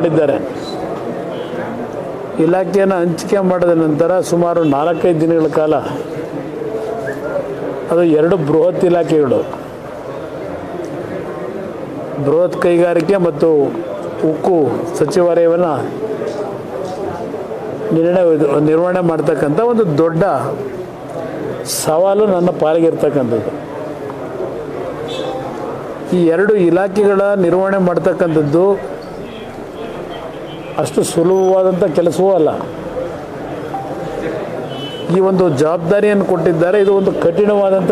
ಮಾಡಿದ್ದಾರೆ. ಇಲಾಖೆಯನ್ನು ಹಂಚಿಕೆ ಮಾಡಿದ ನಂತರ ಸುಮಾರು 4-5 ದಿನಗಳ ಕಾಲ ಅದು 2 ಬೃಹತ್ ಇಲಾಖೆಗಳು, ಬೃಹತ್ ಕೈಗಾರಿಕೆ ಮತ್ತು ಉಕ್ಕು ಸಚಿವಾಲಯವನ್ನು ನಿರ್ವಹಣೆ ಮಾಡ್ತಕ್ಕಂಥ ಒಂದು ದೊಡ್ಡ ಸವಾಲು ನನ್ನ ಪಾಲಿಗಿರ್ತಕ್ಕಂಥದ್ದು. ಈ 2 ಇಲಾಖೆಗಳ ನಿರ್ವಹಣೆ ಮಾಡ್ತಕ್ಕಂಥದ್ದು ಅಷ್ಟು ಸುಲಭವಾದಂಥ ಕೆಲಸವೂ ಅಲ್ಲ. ಈ ಒಂದು ಜವಾಬ್ದಾರಿಯನ್ನು ಕೊಟ್ಟಿದ್ದಾರೆ. ಇದು ಒಂದು ಕಠಿಣವಾದಂಥ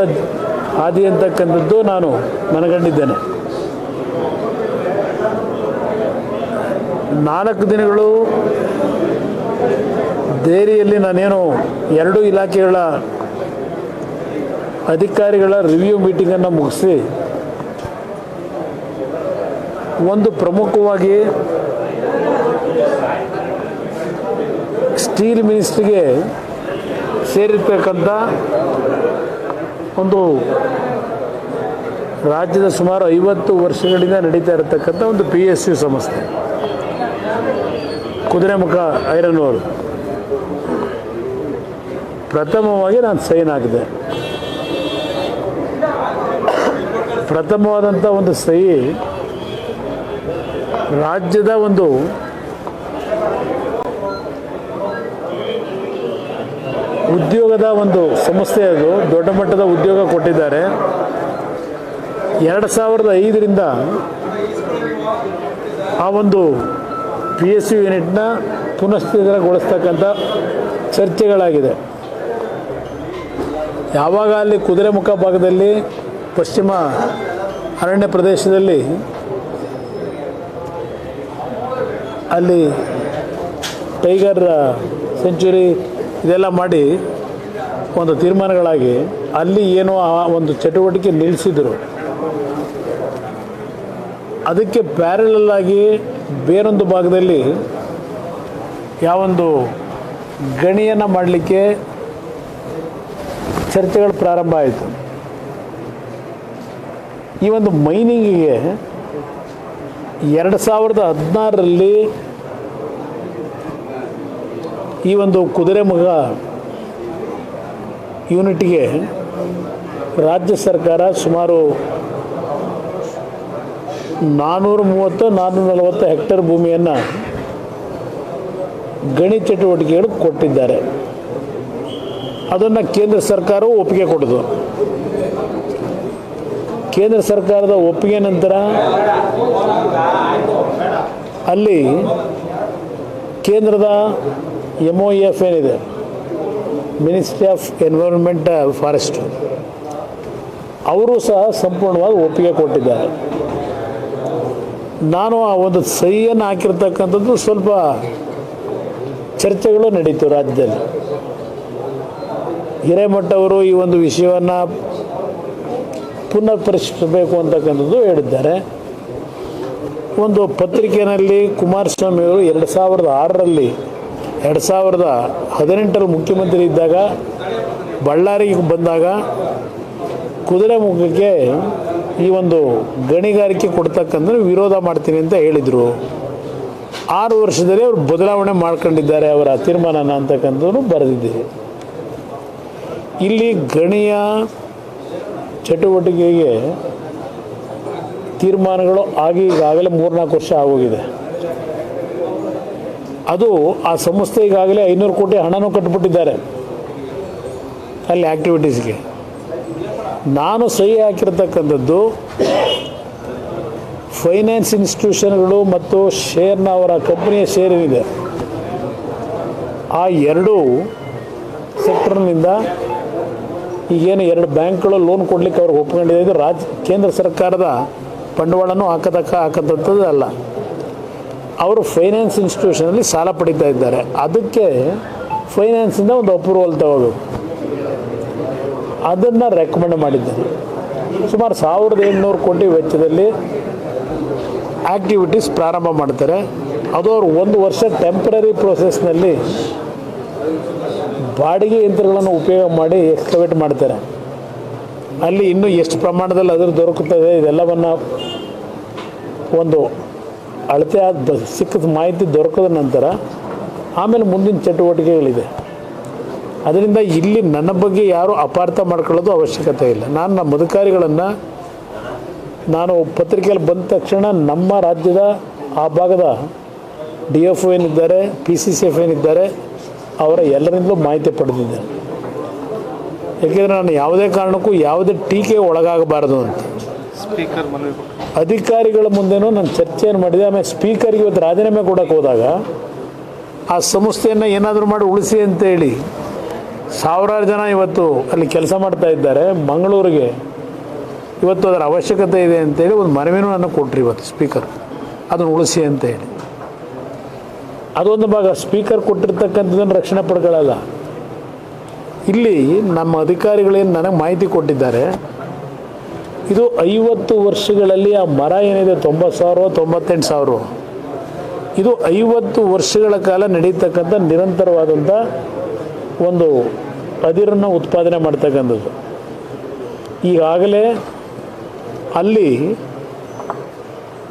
ಹಾದಿ ಅಂತಕ್ಕಂಥದ್ದು ನಾನು ಮನಗಂಡಿದ್ದೇನೆ. 4 ದಿನಗಳು ದೆಹಲಿಯಲ್ಲಿ ನಾನೇನು 2 ಇಲಾಖೆಗಳ ಅಧಿಕಾರಿಗಳ ರಿವ್ಯೂ ಮೀಟಿಂಗನ್ನು ಮುಗಿಸಿ ಒಂದು ಪ್ರಮುಖವಾಗಿ ಸ್ಟೀಲ್ ಮಿನಿಸ್ಟ್ರಿಗೆ ಸೇರಿರ್ತಕ್ಕಂಥ ಒಂದು ರಾಜ್ಯದ ಸುಮಾರು 50 ವರ್ಷಗಳಿಂದ ನಡೀತಾ ಇರತಕ್ಕಂಥ ಒಂದು PSU ಸಂಸ್ಥೆ, ಕುದುರೆಮುಖ ಐರನ್ ಓರ್, ಪ್ರಥಮವಾಗಿ ನಾನು ಸೈನ್ ಹಾಕಿದೆ. ಪ್ರಥಮವಾದಂಥ ಒಂದು ಸಹಿ ರಾಜ್ಯದ ಒಂದು ಉದ್ಯೋಗದ ಒಂದು ಸಂಸ್ಥೆ, ಅದು ದೊಡ್ಡ ಮಟ್ಟದ ಉದ್ಯೋಗ ಕೊಟ್ಟಿದ್ದಾರೆ. 2005ರಿಂದ ಆ ಒಂದು PSU ಯೂನಿಟ್ನ ಪುನಃಸ್ಥಿರಗೊಳಿಸ್ತಕ್ಕಂಥ ಚರ್ಚೆಗಳಾಗಿದೆ. ಯಾವಾಗ ಅಲ್ಲಿ ಕುದುರೆಮುಖ ಭಾಗದಲ್ಲಿ ಪಶ್ಚಿಮ ಅರಣ್ಯ ಪ್ರದೇಶದಲ್ಲಿ ಅಲ್ಲಿ ಟೈಗರ್ ಸೆಂಚುರಿ ಇದೆಲ್ಲ ಮಾಡಿ ಒಂದು ತೀರ್ಮಾನಗಳಾಗಿ ಅಲ್ಲಿ ಏನೋ ಆ ಒಂದು ಚಟುವಟಿಕೆ ನಿಲ್ಲಿಸಿದರು. ಅದಕ್ಕೆ ಪ್ಯಾರಲಲ್ ಆಗಿ ಬೇರೊಂದು ಭಾಗದಲ್ಲಿ ಯಾವೊಂದು ಗಣಿಯನ್ನು ಮಾಡಲಿಕ್ಕೆ ಚರ್ಚೆಗಳು ಪ್ರಾರಂಭ ಆಯಿತು. ಈ ಒಂದು ಮೈನಿಂಗಿಗೆ 2016ರಲ್ಲಿ ಈ ಒಂದು ಕುದುರೆಮುಖ ಯೂನಿಟ್ಗೆ ರಾಜ್ಯ ಸರ್ಕಾರ ಸುಮಾರು 430-440 ಹೆಕ್ಟೇರ್ ಭೂಮಿಯನ್ನು ಗಣಿ ಚಟುವಟಿಕೆಗಳು ಕೊಟ್ಟಿದ್ದಾರೆ. ಅದನ್ನು ಕೇಂದ್ರ ಸರ್ಕಾರವು ಒಪ್ಪಿಗೆ ಕೊಡೋದು. ಕೇಂದ್ರ ಸರ್ಕಾರದ ಒಪ್ಪಿಗೆ ನಂತರ ಅಲ್ಲಿ ಕೇಂದ್ರದ MOEF ಏನಿದೆ, ಮಿನಿಸ್ಟ್ರಿ ಆಫ್ ಎನ್ವಿರಾನ್ಮೆಂಟ್ ಫಾರೆಸ್ಟ್, ಅವರು ಸಹ ಸಂಪೂರ್ಣವಾಗಿ ಒಪ್ಪಿಗೆ ಕೊಟ್ಟಿದ್ದಾರೆ. ನಾನು ಆ ಒಂದು ಸಹಿಯನ್ನು ಹಾಕಿರ್ತಕ್ಕಂಥದ್ದು ಸ್ವಲ್ಪ ಚರ್ಚೆಗಳು ನಡೀತು ರಾಜ್ಯದಲ್ಲಿ. ಹಿರೇಮಠ ಅವರು ಈ ಒಂದು ವಿಷಯವನ್ನು ಪುನಃ ಪರಿಶೀಲಿಸಬೇಕು ಅಂತಕ್ಕಂಥದ್ದು ಹೇಳಿದ್ದಾರೆ. ಒಂದು ಪತ್ರಿಕೆಯಲ್ಲಿ ಕುಮಾರಸ್ವಾಮಿ ಅವರು 2006ರಲ್ಲಿ 2018ರಲ್ಲಿ ಮುಖ್ಯಮಂತ್ರಿ ಇದ್ದಾಗ ಬಳ್ಳಾರಿಗೆ ಬಂದಾಗ ಕುದುರೆಮುಖಕ್ಕೆ ಈ ಒಂದು ಗಣಿಗಾರಿಕೆ ಕೊಡ್ತಕ್ಕಂಥ ವಿರೋಧ ಮಾಡ್ತೀನಿ ಅಂತ ಹೇಳಿದರು. 6 ವರ್ಷದಲ್ಲಿ ಅವರು ಬದಲಾವಣೆ ಮಾಡ್ಕೊಂಡಿದ್ದಾರೆ ಅವರ ತೀರ್ಮಾನನ ಅಂತಕ್ಕಂಥದ್ದು ಬರೆದಿದ್ದೀರಿ. ಇಲ್ಲಿ ಗಣಿಯ ಚಟುವಟಿಕೆಗೆ ತೀರ್ಮಾನಗಳು ಆಗಿ ಈಗಾಗಲೇ 3-4 ವರ್ಷ ಆಗೋಗಿದೆ. ಅದು ಆ ಸಂಸ್ಥೆ ಈಗಾಗಲೇ 500 ಕೋಟಿ ಹಣನೂ ಕಟ್ಟಿಬಿಟ್ಟಿದ್ದಾರೆ ಅಲ್ಲಿ ಆ್ಯಕ್ಟಿವಿಟೀಸ್ಗೆ. ನಾನು ಸಹಿ ಹಾಕಿರ್ತಕ್ಕಂಥದ್ದು ಫೈನಾನ್ಸ್ ಇನ್ಸ್ಟಿಟ್ಯೂಷನ್ಗಳು ಮತ್ತು ಶೇರ್ನ ಅವರ ಕಂಪ್ನಿಯ ಶೇರ್ ಏನಿದೆ ಆ 2 ಸೆಕ್ಟರ್ನಿಂದ ಈಗೇನು 2 ಬ್ಯಾಂಕ್ಗಳು ಲೋನ್ ಕೊಡಲಿಕ್ಕೆ ಅವ್ರಿಗೆ ಒಪ್ಕೊಂಡಿದೆ. ಇದು ಕೇಂದ್ರ ಸರ್ಕಾರದ ಬಂಡವಾಳನೂ ಹಾಕಂಥದ್ದು ಅಲ್ಲ. ಅವರು ಫೈನಾನ್ಸ್ ಇನ್ಸ್ಟಿಟ್ಯೂಷನಲ್ಲಿ ಸಾಲ ಪಡೀತಾ ಇದ್ದಾರೆ. ಅದಕ್ಕೆ ಫೈನಾನ್ಸಿಂದ ಒಂದು ಅಪ್ರೂವಲ್ ತಗೋಬೇಕು. ಅದನ್ನು ರೆಕಮೆಂಡ್ ಮಾಡಿದ್ದಾರೆ. ಸುಮಾರು 1800 ಕೋಟಿ ವೆಚ್ಚದಲ್ಲಿ ಆ್ಯಕ್ಟಿವಿಟೀಸ್ ಪ್ರಾರಂಭ ಮಾಡ್ತಾರೆ. ಅದು ಅವರು 1 ವರ್ಷ ಟೆಂಪ್ರರಿ ಪ್ರೋಸೆಸ್ನಲ್ಲಿ ಬಾಡಿಗೆ ಯಂತ್ರಗಳನ್ನು ಉಪಯೋಗ ಮಾಡಿ ಎಕ್ಸ್ಕವೇಟ್ ಮಾಡ್ತಾರೆ. ಅಲ್ಲಿ ಇನ್ನೂ ಎಷ್ಟು ಪ್ರಮಾಣದಲ್ಲಿ ಅದ್ರ ದೊರಕುತ್ತದೆ ಇದೆಲ್ಲವನ್ನು ಒಂದು ಅಳತೆ ಆದ ಸಿಕ್ಕಿದ ಮಾಹಿತಿ ದೊರಕದ ನಂತರ ಆಮೇಲೆ ಮುಂದಿನ ಚಟುವಟಿಕೆಗಳಿದೆ. ಅದರಿಂದ ಇಲ್ಲಿ ನನ್ನ ಬಗ್ಗೆ ಯಾರು ಅಪಾರ್ಥ ಮಾಡ್ಕೊಳ್ಳೋದು ಅವಶ್ಯಕತೆ ಇಲ್ಲ. ನಾನು ನಮ್ಮ ಅಧಿಕಾರಿಗಳನ್ನು ನಾನು ಪತ್ರಿಕೆಯಲ್ಲಿ ಬಂದ ತಕ್ಷಣ ನಮ್ಮ ರಾಜ್ಯದ ಆ ಭಾಗದ DFO ಏನಿದ್ದಾರೆ, PCCF ಏನಿದ್ದಾರೆ, ಅವರ ಎಲ್ಲರಿಂದಲೂ ಮಾಹಿತಿ ಪಡೆದಿದ್ದೇನೆ. ಏಕೆಂದರೆ ನಾನು ಯಾವುದೇ ಕಾರಣಕ್ಕೂ ಯಾವುದೇ ಟೀಕೆ ಒಳಗಾಗಬಾರದು ಅಂತ ಸ್ಪೀಕರ್ ಮನವಿ ಅಧಿಕಾರಿಗಳ ಮುಂದೆನೂ ನಾನು ಚರ್ಚೆಯನ್ನು ಮಾಡಿದೆ. ಆಮೇಲೆ ಸ್ಪೀಕರ್ಗೆ ಇವತ್ತು ರಾಜೀನಾಮೆ ಕೊಡೋಕ್ಕೆ ಹೋದಾಗ ಆ ಸಂಸ್ಥೆಯನ್ನು ಏನಾದರೂ ಮಾಡಿ ಉಳಿಸಿ ಅಂತೇಳಿ ಸಾವಿರಾರು ಜನ ಇವತ್ತು ಅಲ್ಲಿ ಕೆಲಸ ಮಾಡ್ತಾ ಇದ್ದಾರೆ. ಮಂಗಳೂರಿಗೆ ಇವತ್ತು ಅದರ ಅವಶ್ಯಕತೆ ಇದೆ ಅಂತೇಳಿ ಒಂದು ಮನವಿನೂ ನನಗೆ ಕೊಟ್ಟರು ಇವತ್ತು ಸ್ಪೀಕರ್, ಅದನ್ನು ಉಳಿಸಿ ಅಂತ ಹೇಳಿ. ಅದೊಂದು ಭಾಗ. ಸ್ಪೀಕರ್ ಕೊಟ್ಟಿರ್ತಕ್ಕಂಥದ್ದನ್ನು ರಕ್ಷಣೆ ಪಡ್ಕೊಳ್ಳಲ್ಲ. ಇಲ್ಲಿ ನಮ್ಮ ಅಧಿಕಾರಿಗಳೇನು ನನಗೆ ಮಾಹಿತಿ ಕೊಟ್ಟಿದ್ದಾರೆ, ಇದು 50 ವರ್ಷಗಳಲ್ಲಿ ಆ ಮರ ಏನಿದೆ 90,000 98,000, ಇದು 50 ವರ್ಷಗಳ ಕಾಲ ನಡೀತಕ್ಕಂಥ ನಿರಂತರವಾದಂಥ ಒಂದು ಅದಿರನ್ನು ಉತ್ಪಾದನೆ ಮಾಡ್ತಕ್ಕಂಥದ್ದು. ಈಗಾಗಲೇ ಅಲ್ಲಿ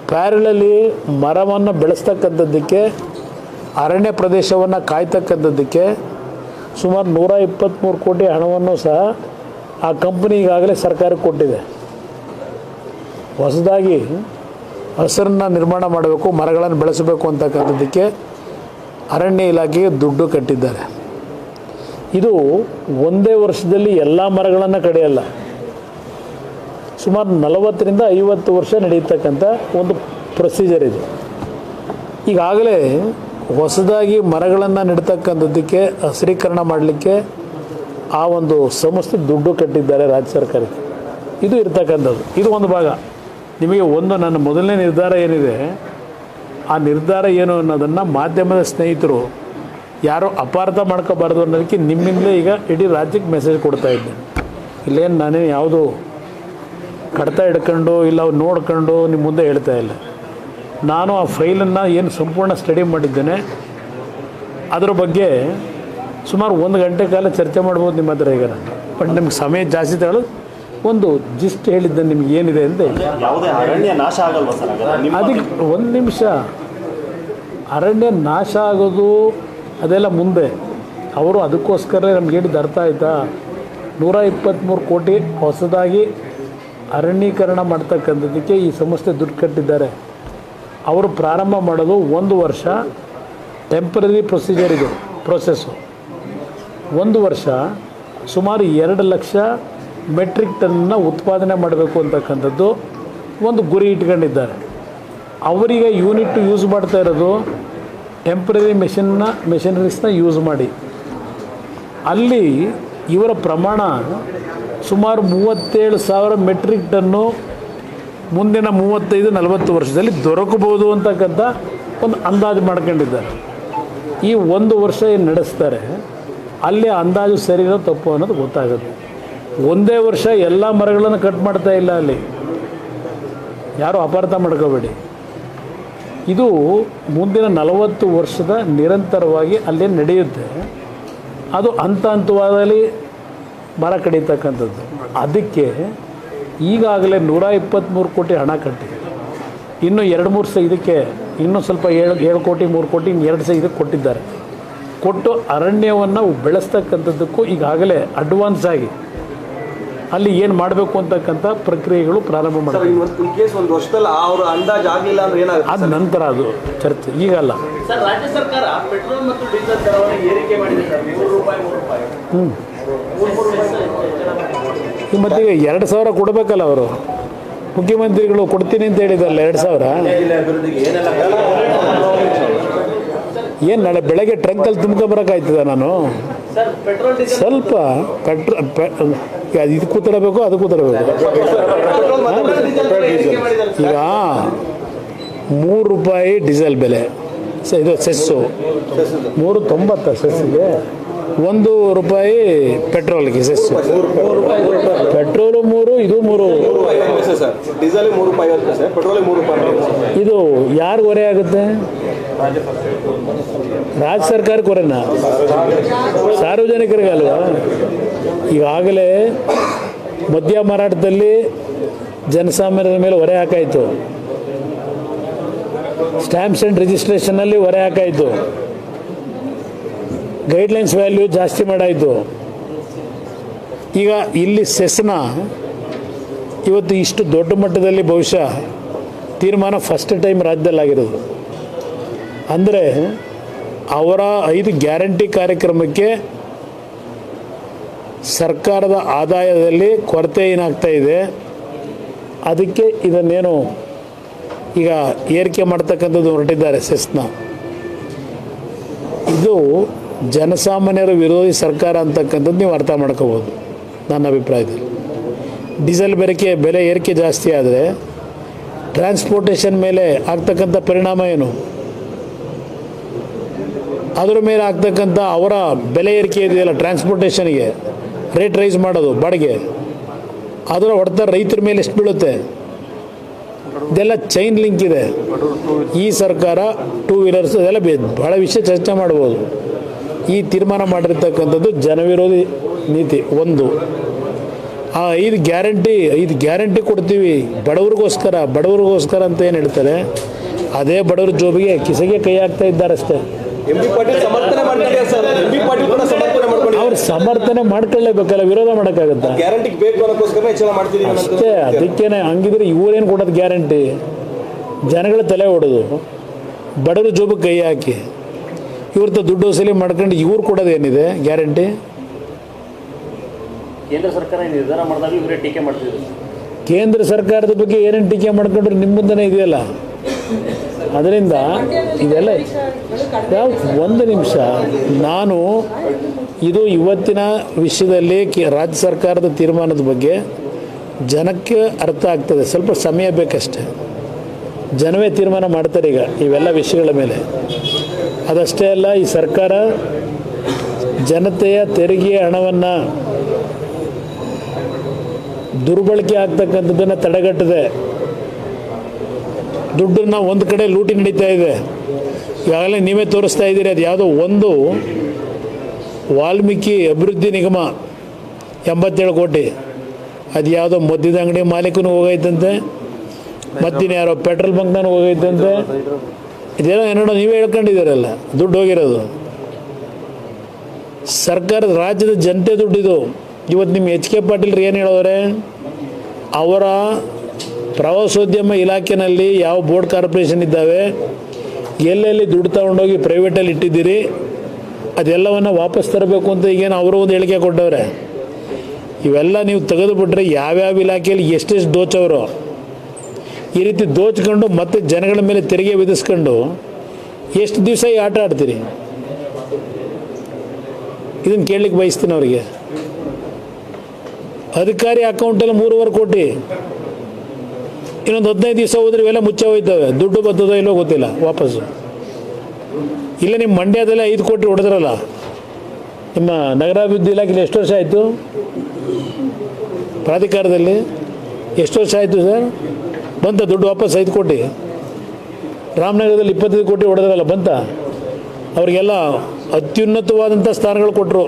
ಪ್ಯಾರಲಲ್ಲಿ ಮರವನ್ನು ಬೆಳೆಸ್ತಕ್ಕಂಥದ್ದಕ್ಕೆ, ಅರಣ್ಯ ಪ್ರದೇಶವನ್ನು ಕಾಯ್ತಕ್ಕಂಥದ್ದಕ್ಕೆ ಸುಮಾರು 123 ಕೋಟಿ ಹಣವನ್ನು ಸಹ ಆ ಕಂಪನಿ ಈಗಾಗಲೇ ಸರ್ಕಾರಕ್ಕೆ ಕೊಟ್ಟಿದೆ. ಹೊಸದಾಗಿ ಹಸಿರನ್ನು ನಿರ್ಮಾಣ ಮಾಡಬೇಕು, ಮರಗಳನ್ನು ಬೆಳೆಸಬೇಕು ಅಂತಕ್ಕಂಥದ್ದಕ್ಕೆ ಅರಣ್ಯ ಇಲಾಖೆಗೆ ದುಡ್ಡು ಕಟ್ಟಿದ್ದಾರೆ. ಇದು ಒಂದೇ ವರ್ಷದಲ್ಲಿ ಎಲ್ಲ ಮರಗಳನ್ನು ಕಡಿಯಲ್ಲ, ಸುಮಾರು 40ರಿಂದ 50 ವರ್ಷ ನಡೆಯತಕ್ಕಂಥ ಒಂದು ಪ್ರೊಸೀಜರ್ ಇದು. ಈಗಾಗಲೇ ಹೊಸದಾಗಿ ಮರಗಳನ್ನು ನೆಡ್ತಕ್ಕಂಥದ್ದಕ್ಕೆ, ಹಸಿರೀಕರಣ ಮಾಡಲಿಕ್ಕೆ ಆ ಒಂದು ಸಂಸ್ಥೆ ದುಡ್ಡು ಕಟ್ಟಿದ್ದಾರೆ ರಾಜ್ಯ ಸರ್ಕಾರಕ್ಕೆ. ಇದು ಇರ್ತಕ್ಕಂಥದ್ದು. ಇದು ಒಂದು ಭಾಗ. ನಿಮಗೆ ಒಂದು ನನ್ನ ಮೊದಲನೇ ನಿರ್ಧಾರ ಏನಿದೆ, ಆ ನಿರ್ಧಾರ ಏನು ಅನ್ನೋದನ್ನು ಮಾಧ್ಯಮದ ಸ್ನೇಹಿತರು ಯಾರೋ ಅಪಾರ್ಥ ಮಾಡ್ಕೋಬಾರ್ದು ಅನ್ನೋದಕ್ಕೆ ನಿಮ್ಮಿಂದಲೇ ಈಗ ಇಡೀ ರಾಜ್ಯಕ್ಕೆ ಮೆಸೇಜ್ ಕೊಡ್ತಾ ಇದ್ದೇನೆ. ಇಲ್ಲೇನು ನಾನೇನು ಯಾವುದು ಕಡ್ತಾ ಹಿಡ್ಕೊಂಡು ಇಲ್ಲ ಅವ್ರು ನೋಡ್ಕೊಂಡು ನಿಮ್ಮ ಮುಂದೆ ಹೇಳ್ತಾ ಇಲ್ಲ. ನಾನು ಆ ಫೈಲನ್ನು ಏನು ಸಂಪೂರ್ಣ ಸ್ಟಡಿ ಮಾಡಿದ್ದೇನೆ, ಅದರ ಬಗ್ಗೆ ಸುಮಾರು 1 ಗಂಟೆ ಕಾಲ ಚರ್ಚೆ ಮಾಡ್ಬೋದು ನಿಮ್ಮ ಹತ್ರ ಈಗ ನಾನು. ಬಟ್ ನಿಮ್ಗೆ ಸಮಯ ಜಾಸ್ತಿ ತಗೊಳ್ಳೋದು, ಒಂದು ಜಿಸ್ಟ್ ಹೇಳಿದ್ದೆ ನಿಮ್ಗೆ ಏನಿದೆ ಅಂತ. ಅದಕ್ಕೆ 1 ನಿಮಿಷ, ಅರಣ್ಯ ನಾಶ ಆಗೋದು ಅದೆಲ್ಲ ಮುಂದೆ. ಅವರು ಅದಕ್ಕೋಸ್ಕರ ನಮ್ಗೆ ಹೇಳಿದ್ದು ಅರ್ಥ ಆಯಿತಾ? 123 ಕೋಟಿ ಹೊಸದಾಗಿ ಅರಣ್ಯೀಕರಣ ಮಾಡ್ತಕ್ಕಂಥದ್ದಕ್ಕೆ ಈ ಸಂಸ್ಥೆ ದುಡ್ಡು ಕಟ್ಟಿದ್ದಾರೆ. ಅವರು ಪ್ರಾರಂಭ ಮಾಡೋದು 1 ವರ್ಷ ಟೆಂಪರರಿ ಪ್ರೊಸೀಜರ್, ಇದು ಪ್ರೋಸೆಸ್ಸು. 1 ವರ್ಷ ಸುಮಾರು 2 ಲಕ್ಷ ಮೆಟ್ರಿಕ್ ಟನ್ನ ಉತ್ಪಾದನೆ ಮಾಡಬೇಕು ಅಂತಕ್ಕಂಥದ್ದು ಒಂದು ಗುರಿ ಇಟ್ಕೊಂಡಿದ್ದಾರೆ. ಅವರಿಗೆ ಯೂನಿಟ್ ಯೂಸ್ ಮಾಡ್ತಾ ಇರೋದು ಟೆಂಪ್ರರಿ ಮೆಷಿನರೀಸ್ನ ಯೂಸ್ ಮಾಡಿ. ಅಲ್ಲಿ ಇವರ ಪ್ರಮಾಣ ಸುಮಾರು 37,000 ಮೆಟ್ರಿಕ್ ಟನ್ನು ಮುಂದಿನ 35-40 ವರ್ಷದಲ್ಲಿ ದೊರಕಬಹುದು ಅಂತಕ್ಕಂಥ ಒಂದು ಅಂದಾಜು ಮಾಡ್ಕೊಂಡಿದ್ದಾರೆ. ಈ 1 ವರ್ಷ ಏನು ನಡೆಸ್ತಾರೆ, ಅಲ್ಲಿ ಅಂದಾಜು ಸರಿನೋ ತಪ್ಪು ಅನ್ನೋದು ಗೊತ್ತಾಗುತ್ತೆ. ಒಂದೇ ವರ್ಷ ಎಲ್ಲ ಮರಗಳನ್ನು ಕಟ್ ಮಾಡ್ತಾ ಇಲ್ಲ. ಅಲ್ಲಿ ಯಾರು ಅಪಾರ್ಥ ಮಾಡ್ಕೋಬೇಡಿ. ಇದು ಮುಂದಿನ 40 ವರ್ಷದ ನಿರಂತರವಾಗಿ ಅಲ್ಲಿ ನಡೆಯುತ್ತೆ. ಅದು ಹಂತವಾಗಿ ಮರ ಕಡಿತಕ್ಕಂಥದ್ದು. ಅದಕ್ಕೆ ಈಗಾಗಲೇ 123 ಕೋಟಿ ಹಣ ಕಟ್ಟಿ, ಇನ್ನು 2-3 ಸಹ ಇದಕ್ಕೆ ಇನ್ನೂ ಸ್ವಲ್ಪ 7 ಕೋಟಿ 3 ಕೋಟಿ 2 ಸಹ ಇದಕ್ಕೆ ಕೊಟ್ಟಿದ್ದಾರೆ. ಕೊಟ್ಟು ಅರಣ್ಯವನ್ನು ಬೆಳೆಸ್ತಕ್ಕಂಥದ್ದಕ್ಕೂ ಈಗಾಗಲೇ ಅಡ್ವಾನ್ಸ್ ಆಗಿ ಅಲ್ಲಿ ಏನು ಮಾಡಬೇಕು ಅಂತಕ್ಕಂಥ ಪ್ರಕ್ರಿಯೆಗಳು ಪ್ರಾರಂಭ ಮಾಡ್ತಾರೆ. ಒಂದು ವರ್ಷದಲ್ಲಿ ಅವರು ಅಂದಾಜು ಆಗಲಿಲ್ಲ ಅಂದ್ರೆ ಏನಾಗುತ್ತೆ? ಅದ ನಂತರ ಅದು ಚರ್ಚೆ, ಈಗಲ್ಲ. ಸರ್, ರಾಜ್ಯ ಸರ್ಕಾರ ಪೆಟ್ರೋಲ್ ಮತ್ತು ಡೀಸೆಲ್ ದರವನ್ನು ಏರಿಕೆ ಮಾಡಿದೆ ಸರ್. ₹3. ಈ ಮತ್ತಿಗೆ 2,000 ಕೊಡಬೇಕಲ್ಲ ಅವರು. ಮುಖ್ಯಮಂತ್ರಿಗಳು ಕೊಡ್ತೀನಿ ಅಂತ ಹೇಳಿದಾರಲ್ಲ 2,000. ಏನು ನಾಳೆ ಬೆಳಗ್ಗೆ ಟ್ರಂಕಲ್ಲಿ ತುಂಬ್ಕೊಂಬರೋಕ್ಕಾಯ್ತದ ನಾನು? ಸ್ವಲ್ಪ ಇದು ಕೂತಿರಬೇಕು, ಅದು ಕೂತಿರಬೇಕು. ಈಗ ₹3 ಡೀಸೆಲ್ ಬೆಲೆ, ಇದು ಸೆಸ್ಸು 3.90 ಸೆಸ್ಸಿಗೆ, ₹1 ಪೆಟ್ರೋಲ್ಗೆ ಸೆಸ್ಸು. ಪೆಟ್ರೋಲು 3, ಇದು 3. Diesel ₹3.50 petrol ₹3. ಇದು ಯಾರು ಹೊರೆ ಆಗುತ್ತೆ? ರಾಜ್ಯ ಸರ್ಕಾರಕ್ಕೆ ಹೊರೆನಾ? ಸಾರ್ವಜನಿಕರಿಗೆ ಅಲ್ವಾ? ಈಗಾಗಲೇ ಮದ್ಯ ಮಾರಾಟದಲ್ಲಿ ಜನಸಾಮಾನ್ಯರ ಮೇಲೆ ಹೊರೆ ಹಾಕಾಯಿತು. ಸ್ಟ್ಯಾಂಪ್ಸ್ ಆ್ಯಂಡ್ ರಿಜಿಸ್ಟ್ರೇಷನಲ್ಲಿ ಹೊರೆ ಹಾಕಾಯಿತು, ಗೈಡ್ಲೈನ್ಸ್ ವ್ಯಾಲ್ಯೂ ಜಾಸ್ತಿ ಮಾಡಾಯಿತು. ಈಗ ಇಲ್ಲಿ ಸೆಸ್ನ ಇವತ್ತು ಇಷ್ಟು ದೊಡ್ಡ ಮಟ್ಟದಲ್ಲಿ ಬಹುಶಃ ತೀರ್ಮಾನ ಫಸ್ಟ್ ಟೈಮ್ ರಾಜ್ಯದಲ್ಲಾಗಿರೋದು. ಅಂದರೆ ಅವರ 5 ಗ್ಯಾರಂಟಿ ಕಾರ್ಯಕ್ರಮಕ್ಕೆ ಸರ್ಕಾರದ ಆದಾಯದಲ್ಲಿ ಕೊರತೆ ಏನಾಗ್ತಾ ಇದೆ, ಅದಕ್ಕೆ ಇದನ್ನೇನು ಈಗ ಏರಿಕೆ ಮಾಡ್ತಕ್ಕಂಥದ್ದು ಹೊರಟಿದ್ದಾರೆ ಸೆಸ್ನ. ಇದು ಜನಸಾಮಾನ್ಯರ ವಿರೋಧಿ ಸರ್ಕಾರ ಅಂತಕ್ಕಂಥದ್ದು ನೀವು ಅರ್ಥ ಮಾಡ್ಕೋಬೋದು ನನ್ನ ಅಭಿಪ್ರಾಯದಲ್ಲಿ. ಡೀಸೆಲ್ ಬೆಲೆ ಏರಿಕೆ ಜಾಸ್ತಿ ಆದರೆ ಟ್ರಾನ್ಸ್ಪೋರ್ಟೇಷನ್ ಮೇಲೆ ಆಗ್ತಕ್ಕಂಥ ಪರಿಣಾಮ ಏನು, ಅದರ ಮೇಲೆ ಆಗ್ತಕ್ಕಂಥ ಅವರ ಬೆಲೆ ಏರಿಕೆ ಇದೆಯಲ್ಲ ಟ್ರಾನ್ಸ್ಪೋರ್ಟೇಷನ್ಗೆ ರೇಟ್ ರೈಸ್ ಮಾಡೋದು ಬಾಡಿಗೆ, ಅದರ ಹೊಡೆತ ರೈತರ ಮೇಲೆ ಎಷ್ಟು ಬೀಳುತ್ತೆ, ಇದೆಲ್ಲ ಚೈನ್ ಲಿಂಕ್ ಇದೆ. ಈ ಸರ್ಕಾರ 2 ವೀಲರ್ಸ್ ಇದೆಲ್ಲ ಭಾಳ ವಿಷಯ ಚರ್ಚೆ ಮಾಡ್ಬೋದು. ಈ ತೀರ್ಮಾನ ಮಾಡಿರ್ತಕ್ಕಂಥದ್ದು ಜನವಿರೋಧಿ ನೀತಿ. ಒಂದು, ಆ 5 ಗ್ಯಾರಂಟಿ ಕೊಡ್ತೀವಿ ಬಡವ್ರಿಗೋಸ್ಕರ ಅಂತ ಏನು ಹೇಳ್ತಾರೆ, ಅದೇ ಬಡವ್ರ ಜೋಬಿಗೆ ಕಿಸೆಗೆ ಕೈ ಹಾಕ್ತಾ ಇದ್ದಾರೆ ಅಷ್ಟೇ. MB ಪಾಟೀಲ್ ಸಮರ್ಥನೆ ಮಾಡ್ಕೊಂಡಿದ್ದಾರೆ ಸರ್. MB ಪಾಟೀಲ್ ಕೂಡ ಸಮರ್ಥನೆ ಮಾಡ್ಕೊಂಡಿದ್ದಾರೆ. ಅವ್ರು ಸಮರ್ಥನೆ ಮಾಡ್ಕೊಳ್ಳೇಬೇಕಲ್ಲ, ವಿರೋಧ ಮಾಡೋಕ್ಕಾಗತ್ತಾ? ಗ್ಯಾರಂಟಿಗೆ ಬೇಕು ಅನ್ನೋಕ್ಕೋಸ್ಕರ ಹೆಚ್ಚಳ ಮಾಡ್ತಿದ್ದೀವಿ ಅಷ್ಟೇ. ಅದಕ್ಕೇನೆ ಹಂಗಿದ್ರೆ ಇವರೇನು ಕೊಡೋದು ಗ್ಯಾರಂಟಿ? ಜನಗಳ ತಲೆ ಹೊಡೆದು ಬಡವ್ರ ಜೋಬಿಗೆ ಕೈ ಹಾಕಿ ಇವ್ರದ್ದು ದುಡ್ಡು ವಸೂಲಿ ಮಾಡ್ಕೊಂಡು ಇವ್ರು ಕೊಡೋದೇನಿದೆ ಗ್ಯಾರಂಟಿ? ಕೇಂದ್ರ ಸರ್ಕಾರ ನಿರ್ಧಾರ ಮಾಡಿದಾಗ ಇವರೇ ಟೀಕೆ ಮಾಡ್ತಿದ್ರು. ಕೇಂದ್ರ ಸರ್ಕಾರದ ಬಗ್ಗೆ ಏನೇನು ಟೀಕೆ ಮಾಡ್ಕೊಂಡ್ರೆ ನಿಮ್ಮ ಮುಂದೆನೇ ಇದೆಯಲ್ಲ. ಅದರಿಂದ ಇದೆಲ್ಲ ಯಾವ ಒಂದು ನಿಮಿಷ, ನಾನು ಇದು ಇವತ್ತಿನ ವಿಷಯದಲ್ಲಿ ರಾಜ್ಯ ಸರ್ಕಾರದ ತೀರ್ಮಾನದ ಬಗ್ಗೆ ಜನಕ್ಕೆ ಅರ್ಥ ಆಗ್ತದೆ, ಸ್ವಲ್ಪ ಸಮಯ ಬೇಕಷ್ಟೆ. ಜನವೇ ತೀರ್ಮಾನ ಮಾಡ್ತಾರೆ ಈಗ ಇವೆಲ್ಲ ವಿಷಯಗಳ ಮೇಲೆ. ಅದಷ್ಟೇ ಅಲ್ಲ, ಈ ಸರ್ಕಾರ ಜನತೆಯ ತೆರಿಗೆ ಹಣವನ್ನು ದುರ್ಬಳಕೆ ಆಗ್ತಕ್ಕಂಥದ್ದನ್ನು ತಡೆಗಟ್ಟದೆ ದುಡ್ಡನ್ನು ಒಂದು ಕಡೆ ಲೂಟಿ ನಡೀತಾ ಇದೆ. ಈಗಾಗಲೇ ನೀವೇ ತೋರಿಸ್ತಾ ಇದ್ದೀರಿ, ಅದು ಯಾವುದೋ ಒಂದು ವಾಲ್ಮೀಕಿ ಅಭಿವೃದ್ಧಿ ನಿಗಮ 87 ಕೋಟಿ, ಅದು ಯಾವುದೋ ಮದ್ಯದ ಅಂಗಡಿ ಮಾಲೀಕನು ಹೋಗೈತಂತೆ, ಮತ್ತಿನ ಯಾರೋ ಪೆಟ್ರೋಲ್ ಬಂಕ್ನಾನು ಹೋಗೈತಂತೆ. ಇದೇನೋ ಏನೋ ನೀವೇ ಹೇಳ್ಕೊಂಡಿದ್ದೀರಲ್ಲ, ದುಡ್ಡು ಹೋಗಿರೋದು ಸರ್ಕಾರದ ರಾಜ್ಯದ ಜನತೆ ದುಡ್ಡಿದು. ಇವತ್ತು ನಿಮ್ಮ HK ಪಾಟೀಲ್ರು ಏನು ಹೇಳೋರೆ, ಅವರ ಪ್ರವಾಸೋದ್ಯಮ ಇಲಾಖೆಯಲ್ಲಿ ಯಾವ ಬೋರ್ಡ್ ಕಾರ್ಪೊರೇಷನ್ ಇದ್ದಾವೆ, ಎಲ್ಲೆಲ್ಲಿ ದುಡ್ಡು ತಗೊಂಡೋಗಿ ಪ್ರೈವೇಟಲ್ಲಿ ಇಟ್ಟಿದ್ದೀರಿ, ಅದೆಲ್ಲವನ್ನು ವಾಪಸ್ ತರಬೇಕು ಅಂತ ಈಗೇನು ಅವರು ಒಂದು ಹೇಳಿಕೆ ಕೊಟ್ಟವ್ರೆ. ಇವೆಲ್ಲ ನೀವು ತೆಗೆದುಬಿಟ್ರೆ ಯಾವ್ಯಾವ ಇಲಾಖೆಯಲ್ಲಿ ಎಷ್ಟೆಷ್ಟು ದೋಚವರು, ಈ ರೀತಿ ದೋಚ್ಕೊಂಡು ಮತ್ತೆ ಜನಗಳ ಮೇಲೆ ತೆರಿಗೆ ವಿಧಿಸ್ಕೊಂಡು ಎಷ್ಟು ದಿವಸ ಈ ಆಟ ಆಡ್ತೀರಿ? ಇದನ್ನು ಕೇಳಲಿಕ್ಕೆ ಬಯಸ್ತೀನಿ ಅವರಿಗೆ. ಅಧಿಕಾರಿ ಅಕೌಂಟಲ್ಲಿ 3.5 ಕೋಟಿ, ಇನ್ನೊಂದು 15 ದಿವಸ ಹೋದ್ರೆ ಇವೆಲ್ಲ ಮುಚ್ಚ ಹೋಯ್ತವೆ, ದುಡ್ಡು ಬರ್ತದೋ ಇಲ್ಲೋ ಗೊತ್ತಿಲ್ಲ ವಾಪಸ್ಸು. ಇಲ್ಲ ನಿಮ್ಮ ಮಂಡ್ಯದಲ್ಲೇ 5 ಕೋಟಿ ಹೊಡೆದ್ರಲ್ಲ, ನಿಮ್ಮ ನಗರಾಭಿವೃದ್ಧಿ ಇಲಾಖೆಯಲ್ಲಿ ಎಷ್ಟು ವರ್ಷ ಆಯಿತು? ಪ್ರಾಧಿಕಾರದಲ್ಲಿ ಎಷ್ಟು ವರ್ಷ ಆಯಿತು ಸರ್? ಬಂತ ದುಡ್ಡು ವಾಪಸ್ 5 ಕೋಟಿ? ರಾಮನಗರದಲ್ಲಿ 25 ಕೋಟಿ ಹೊಡೆದ್ರಲ್ಲ, ಬಂತ? ಅವರಿಗೆಲ್ಲ ಅತ್ಯುನ್ನತವಾದಂಥ ಸ್ಥಾನಗಳು ಕೊಟ್ಟರು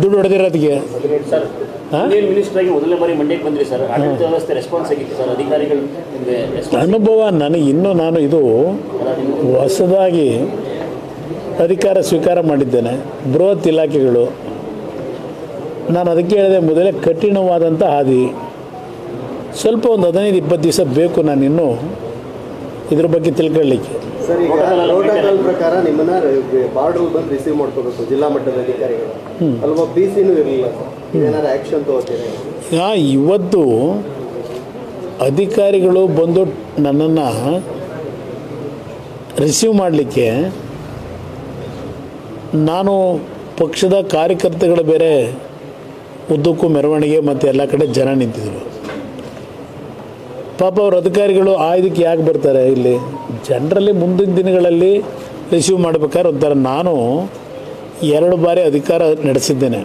ದುಡ್ಡು ಹೊಡೆದಿರೋದಕ್ಕೆ. ಮಿನಿಸ್ಟರ್ ಆಗಿ ಮೊದಲನೇ ಬಾರಿ ಮಂಡ್ಯಕ್ಕೆ ಬಂದ್ರಿ ಸರ್, ಆಡಳಿತ ವ್ಯವಸ್ಥೆ ರೆಸ್ಪಾನ್ಸ್ ಆಗಿತ್ತು ಸರ್, ಅಧಿಕಾರಿಗಳು ಅನುಭವ ನಾನು ಇದು ಹೊಸದಾಗಿ ಅಧಿಕಾರ ಸ್ವೀಕಾರ ಮಾಡಿದ್ದೇನೆ. ಬೃಹತ್ ಇಲಾಖೆಗಳು, ನಾನು ಅದಕ್ಕೆ ಹೇಳಿದೆ ಮೊದಲೇ ಕಠಿಣವಾದಂಥ ಹಾದಿ, ಸ್ವಲ್ಪ ಒಂದು 15-20 ದಿವಸ ಬೇಕು ನಾನು ಇನ್ನೂ ಇದ್ರ ಬಗ್ಗೆ ತಿಳ್ಕೊಳ್ಳಿಕ್ಕೆ. ಸರ್, ಈಗ ಪ್ರೋಟೋಕಾಲ್ ಪ್ರಕಾರ ನಿಮ್ಮನ್ನ ಬಾರ್ಡರ್ ಬಂದು ರಿಸೀವ್ ಮಾಡ್ಕೋಬೇಕು ಜಿಲ್ಲಾ ಮಟ್ಟದ ಅಧಿಕಾರಿಗಳು ಅಲ್ವಾ? BCನೂ ಇರಲಿಲ್ಲ, ಏನಾದ್ರು ಆ್ಯಕ್ಷನ್ ತಗೋತೀರಿ? ಇವತ್ತು ಅಧಿಕಾರಿಗಳು ಬಂದು ನನ್ನನ್ನು ರಿಸೀವ್ ಮಾಡಲಿಕ್ಕೆ ನಾನು ಪಕ್ಷದ ಕಾರ್ಯಕರ್ತಗಳು ಬೇರೆ ಉದ್ದಕ್ಕೂ ಮೆರವಣಿಗೆ ಮತ್ತು ಎಲ್ಲ ಕಡೆ ಜನ ನಿಂತಿದ್ರು. ಪಾಪ ಅವ್ರ ಅಧಿಕಾರಿಗಳು ಇದಕ್ಕೆ ಯಾಕೆ ಬರ್ತಾರೆ? ಇಲ್ಲಿ ಜನರಲ್ಲಿ ಮುಂದಿನ ದಿನಗಳಲ್ಲಿ ರಿಸೀವ್ ಮಾಡ್ಬೇಕಾದ್ರೆ ಒಂಥರ. ನಾನು 2 ಬಾರಿ ಅಧಿಕಾರ ನಡೆಸಿದ್ದೇನೆ,